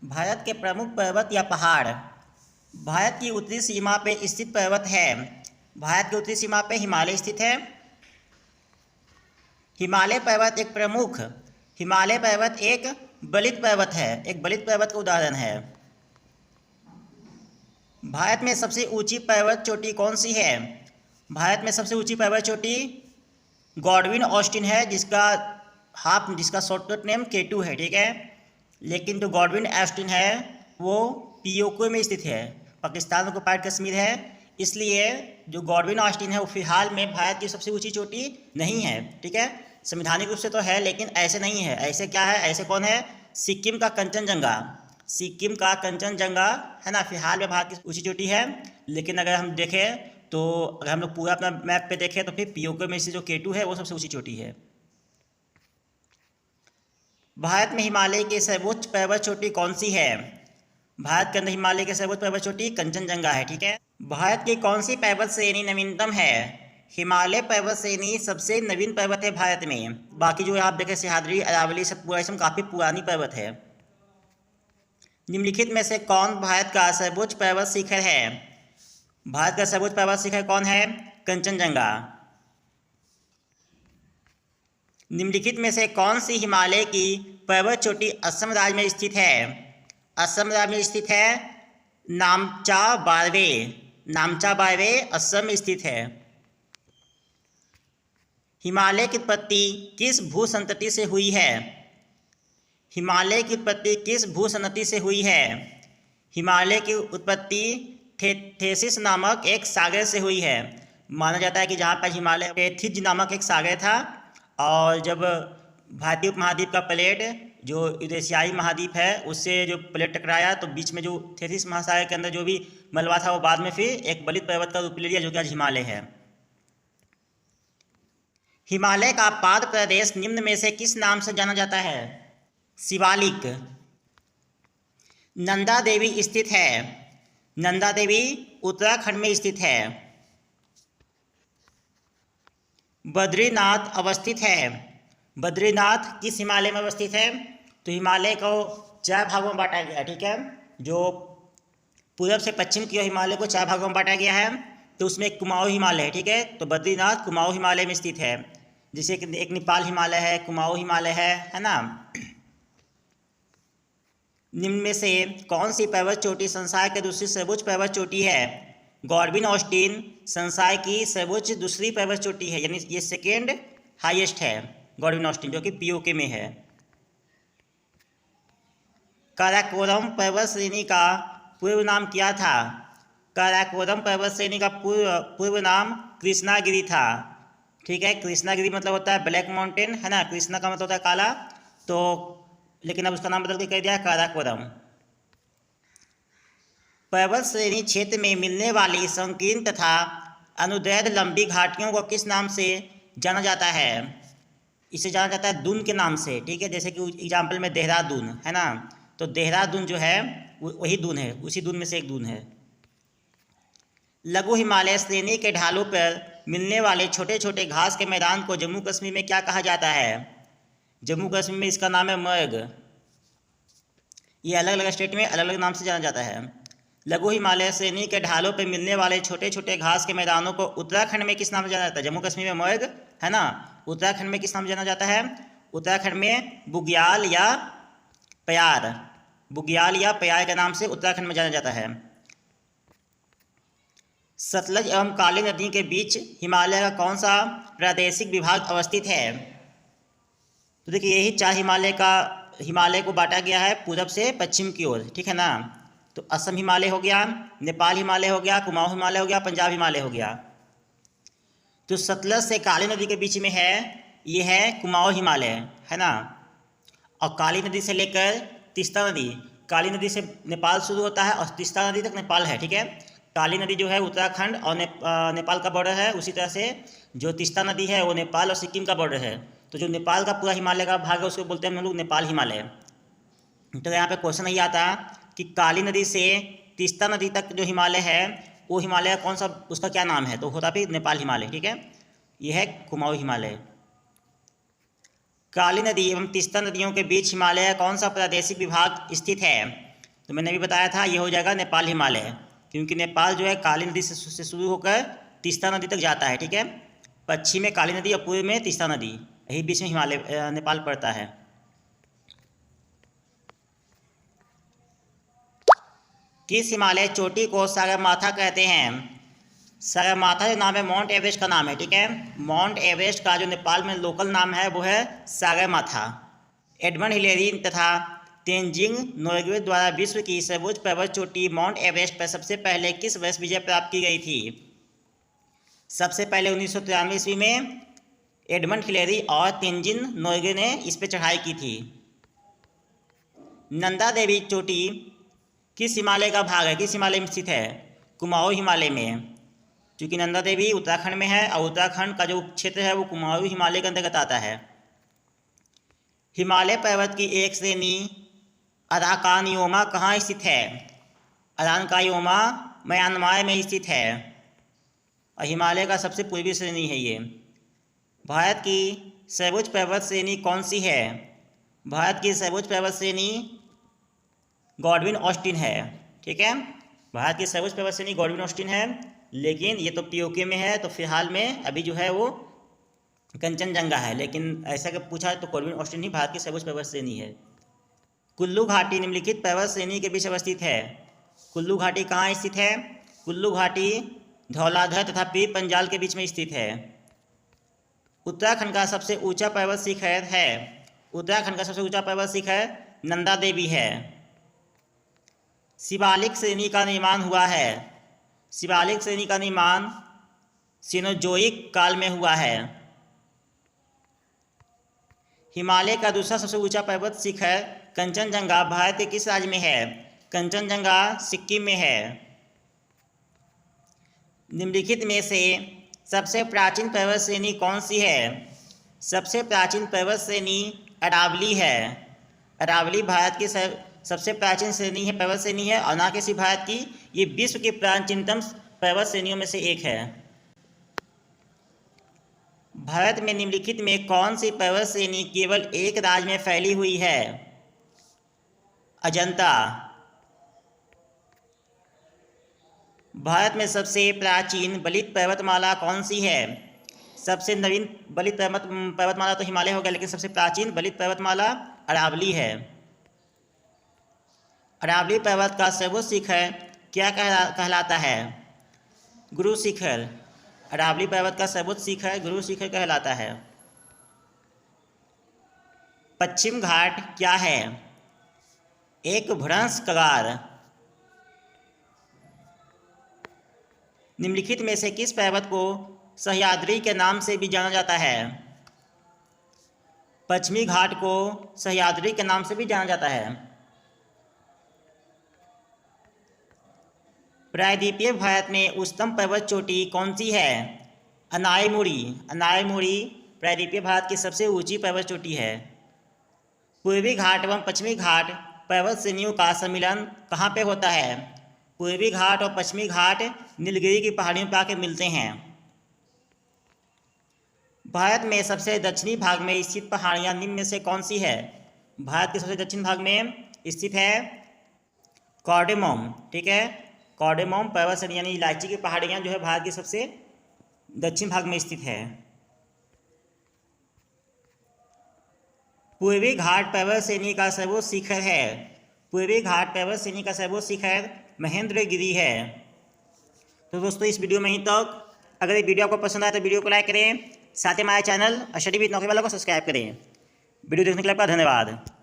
भारत के प्रमुख पर्वत या पहाड़। भारत की उत्तरी सीमा पे स्थित पर्वत है। भारत की उत्तरी सीमा पे हिमालय स्थित है। हिमालय पर्वत एक प्रमुख हिमालय पर्वत एक बलित पर्वत है, एक बलित पर्वत का उदाहरण है। भारत में सबसे ऊंची पर्वत चोटी कौन सी है? भारत में सबसे ऊंची पर्वत चोटी गॉडविन ऑस्टिन है, जिसका शॉर्टकट नेम K2 है, ठीक है। लेकिन जो गॉडविन ऑस्टिन है वो पीओके में स्थित है, पाकिस्तान को पार्ट कश्मीर है। इसलिए जो गॉडविन ऑस्टिन है वो फिलहाल में भारत की सबसे ऊंची चोटी नहीं है, ठीक है। संवैधानिक रूप से तो है लेकिन ऐसे नहीं है। ऐसे क्या है? ऐसे कौन है? सिक्किम का कंचनजंगा। सिक्किम का कंचनजंगा है ना, फिलहाल में भारत की ऊंची चोटी है। लेकिन अगर हम देखें तो अगर हम लोग पूरा अपना मैप पे देखें तो फिर पीओके में से जो K2 है वो सबसे ऊंची चोटी है। भारत में हिमालय की सर्वोच्च पर्वत चोटी कौन सी है? भारत के अंदर हिमालय की सर्वोच्च पर्वत चोटी कंचनजंगा है, ठीक है। भारत की कौन सी पर्वत श्रेणी नवीनतम है? हिमालय पर्वत श्रेणी सबसे नवीन पर्वत है भारत में। बाकी जो आप देखें सह्याद्री, अरावली, सतपुड़ा, सब काफ़ी पुरानी पर्वत है। निम्नलिखित में से कौन भारत का सर्वोच्च पर्वत शिखर है? भारत का सर्वोच्च पर्वत शिखर कौन है? कंचनजंगा। निम्नलिखित में से कौन सी हिमालय की पर्वत चोटी असम राज्य में स्थित है? असम राज्य में स्थित है नामचा बारवे। नामचा बारवे असम में स्थित है। हिमालय की उत्पत्ति किस भूसंतति से हुई है? हिमालय की उत्पत्ति किस भूसंतति से हुई है? हिमालय की उत्पत्ति थेसिस नामक एक सागर से हुई है। माना जाता है कि जहाँ पर हिमालय थेथिज नामक एक सागर था, और जब भारतीय उपमहाद्वीप का प्लेट जो यूरेशियाई महाद्वीप है उससे जो प्लेट टकराया तो बीच में जो थेथिस महासागर के अंदर जो भी मलबा था वो बाद में फिर एक बलित पर्वत का रूप ले लिया, जो कि आज हिमालय है। हिमालय का पाद प्रदेश निम्न में से किस नाम से जाना जाता है? शिवालिक। नंदा देवी स्थित है। नंदा देवी उत्तराखंड में स्थित है। बद्रीनाथ अवस्थित है। बद्रीनाथ किस हिमालय में अवस्थित है? तो हिमालय को 4 भागों में बांटा गया है, ठीक है। जो पूर्व से पश्चिम की ओर हिमालय को 4 भागों में बांटा गया है, तो उसमें एक कुमाऊं हिमालय है, ठीक है। तो बद्रीनाथ कुमाऊं हिमालय में स्थित है। जैसे कि एक नेपाल हिमालय है, कुमाऊं हिमालय है ना। निम्न में से कौन सी पर्वत चोटी संसार की दूसरी सर्वोच्च पर्वत चोटी है? गॉडविन ऑस्टिन संसार की सर्वोच्च दूसरी पर्वत चोटी है, यानी ये सेकेंड हाईएस्ट है गॉडविन ऑस्टिन, जो कि पीओके में है। काराकोरम पर्वत श्रेणी का पूर्व नाम क्या था? काराकोरम पर्वत श्रेणी का पूर्व नाम कृष्णागिरी था, ठीक है। कृष्णागिरी मतलब होता है ब्लैक माउंटेन, है ना। कृष्णा का मतलब होता है काला, तो लेकिन अब उसका नाम बदल के कह दिया काराकोरम। पर्वत श्रेणी क्षेत्र में मिलने वाली संकीर्ण तथा अनुदैर्ध्य लंबी घाटियों को किस नाम से जाना जाता है? इसे जाना जाता है दून के नाम से, ठीक है। जैसे कि एग्जाम्पल में देहरादून है ना, तो देहरादून जो है वही दून है, उसी दून में से एक दून है। लघु हिमालय श्रेणी के ढालों पर मिलने वाले छोटे छोटे घास के मैदान को जम्मू कश्मीर में क्या कहा जाता है? जम्मू कश्मीर में इसका नाम है मर्ग। ये अलग अलग स्टेट में अलग अलग नाम से जाना जाता है। लघु हिमालय श्रेणी के ढालों पर मिलने वाले छोटे छोटे घास के मैदानों को उत्तराखंड में किस नाम से जाना जाता है? जम्मू कश्मीर में मर्ग है ना, उत्तराखंड में किस नाम से जाना जाता है? उत्तराखंड में बुग्याल या प्यार। बुग्याल या प्यार के नाम से उत्तराखंड में जाना जाता है। सतलज एवं काली नदी के बीच हिमालय का कौन सा प्रादेशिक विभाग अवस्थित है? तो देखिए यही 4 हिमालय को बांटा गया है पूरब से पश्चिम की ओर, ठीक है ना। तो असम हिमालय हो गया, नेपाल हिमालय हो गया, कुमाऊं हिमालय हो गया, पंजाब हिमालय हो गया। तो सतलज से काली नदी के बीच में है, ये है कुमाऊं हिमालय, है ना। और काली नदी से लेकर तीस्ता नदी, काली नदी से नेपाल शुरू होता है और तीस्ता नदी तक नेपाल है, ठीक है। काली नदी जो है उत्तराखंड और नेपाल का बॉर्डर है, उसी तरह से जो तीस्ता नदी है वो नेपाल और सिक्किम का बॉर्डर है। तो जो नेपाल का पूरा हिमालय का भाग है उसको बोलते हैं हम लोग नेपाल हिमालय। तो यहाँ पे क्वेश्चन नहीं आता कि काली नदी से तीस्ता नदी तक जो हिमालय है वो हिमालय कौन सा, उसका क्या नाम है? तो होता फिर नेपाल हिमालय, ठीक है। यह है कुमाऊं हिमालय। काली नदी एवं तीस्ता नदियों के बीच हिमालय का कौन सा प्रादेशिक विभाग स्थित है? तो मैंने अभी बताया था ये हो जाएगा नेपाल हिमालय, क्योंकि नेपाल जो है काली नदी से शुरू होकर तीस्ता नदी तक जाता है। ठीक है, पश्चिम में काली नदी और पूर्व में तीस्ता नदी, यही बीच में हिमालय नेपाल पड़ता है। किस हिमालय चोटी को सागरमाथा कहते हैं? सागरमाथा जो नाम है माउंट एवरेस्ट का नाम है। ठीक है, माउंट एवरेस्ट का जो नेपाल में लोकल नाम है वो है सागरमाथा। एडमंड हिलेरी तथा तेंजिंग नोर्गे द्वारा विश्व की सर्वोच्च पर्वत चोटी माउंट एवरेस्ट पर सबसे पहले किस वर्ष विजय प्राप्त की गई थी? सबसे पहले 1993 ईस्वी में एडमंड हिलेरी और तेंजिन नोर्गे ने इस पर चढ़ाई की थी। नंदा देवी चोटी किस हिमालय का भाग है? किस हिमालय में स्थित है? कुमाऊं हिमालय में, क्योंकि नंदा देवी उत्तराखंड में है और उत्तराखंड का जो क्षेत्र है वो कुमाऊं हिमालय के अंतर्गत आता है। हिमालय पर्वत की एक श्रेणी अराकानियोमा कहाँ स्थित है? अराकानियोमा म्यांमार में स्थित है और हिमालय का सबसे पूर्वी श्रेणी है ये। भारत की सर्वोच्च पर्वत श्रेणी कौन सी है? भारत की सर्वोच्च पर्वत श्रेणी गॉडविन ऑस्टिन है। ठीक है, भारत की सर्वोच्च पर्वत श्रेणी गॉडविन ऑस्टिन है, लेकिन ये तो पीओके में है, तो फिलहाल में अभी जो है वो कंचनजंगा है। लेकिन ऐसा अगर पूछा तो गॉडविन ऑस्टिन ही भारत की सर्वोच्च पर्वत श्रेणी है। कुल्लू घाटी निम्नलिखित पर्वत श्रेणी के बीच अवस्थित है। कुल्लू घाटी कहाँ स्थित है? कुल्लू घाटी धौलाधर तथा पीर पंजाल के बीच में स्थित है। उत्तराखंड का सबसे ऊंचा पर्वत शिखर है। उत्तराखंड का सबसे ऊंचा पर्वत शिखर नंदा देवी है। शिवालिक श्रेणी का निर्माण हुआ है। शिवालिक श्रेणी का निर्माण सिनोजोइक काल में हुआ है। हिमालय का दूसरा सबसे ऊंचा पर्वत शिखर कंचनजंगा भारत के किस राज्य में है? कंचनजंगा सिक्किम में है। निम्नलिखित में से सबसे प्राचीन पर्वत श्रेणी कौन सी है? सबसे प्राचीन पर्वत श्रेणी अरावली है। अरावली भारत की सबसे प्राचीन श्रेणी है, पर्वत श्रेणी है, और ना कि सिर्फ भारत की, ये विश्व की प्राचीनतम पर्वत श्रेणियों में से एक है। भारत में निम्नलिखित में कौन सी पर्वत श्रेणी केवल एक राज्य में फैली हुई है? अजंता। भारत में सबसे प्राचीन बलित पर्वतमाला कौन सी है? सबसे नवीन बलित पर्वतमाला तो हिमालय हो गया, लेकिन सबसे प्राचीन बलित पर्वतमाला अरावली है। अरावली पर्वत का सर्वोच्च शिखर क्या कहलाता है? गुरु शिखर। अरावली पर्वत का सर्वोच्च शिखर गुरु शिखर कहलाता है। पश्चिम घाट क्या है? एक भ्रंश कगार। निम्नलिखित में से किस पर्वत को सह्याद्री के नाम से भी जाना जाता है? पश्चिमी घाट को सह्याद्री के नाम से भी जाना जाता है। प्रायद्वीपीय भारत में उच्चतम पर्वत चोटी कौन सी है? अनायमुड़ी। अनायमुड़ी प्रायद्वीपीय भारत की सबसे ऊंची पर्वत चोटी है। पूर्वी घाट एवं पश्चिमी घाट पर्वत श्रेणियों का सम्मिलन कहाँ पे होता है? पूर्वी घाट और पश्चिमी घाट नीलगिरी की पहाड़ियों पर आके मिलते हैं। भारत में सबसे दक्षिणी भाग में स्थित पहाड़ियाँ निम्न में से कौन सी है? भारत के सबसे दक्षिण भाग में स्थित है कार्डेमोम। ठीक है, कार्डेमोम पर्वत श्रेणी यानी इलायची की पहाड़ियाँ जो है भारत के सबसे दक्षिण भाग में स्थित है। पूर्वी घाट पर्वत श्रेणी का सर्वोच्च शिखर है। पूर्वी घाट पर्वत श्रेणी का सर्वोच्च शिखर महेंद्रगिरी है। तो दोस्तों इस वीडियो में ही तक। अगर ये वीडियो आपको पसंद आए तो वीडियो को लाइक करें, साथ ही हमारे चैनल स्टडी विद नौकरी वालों को सब्सक्राइब करें। वीडियो देखने के लिए आपका धन्यवाद।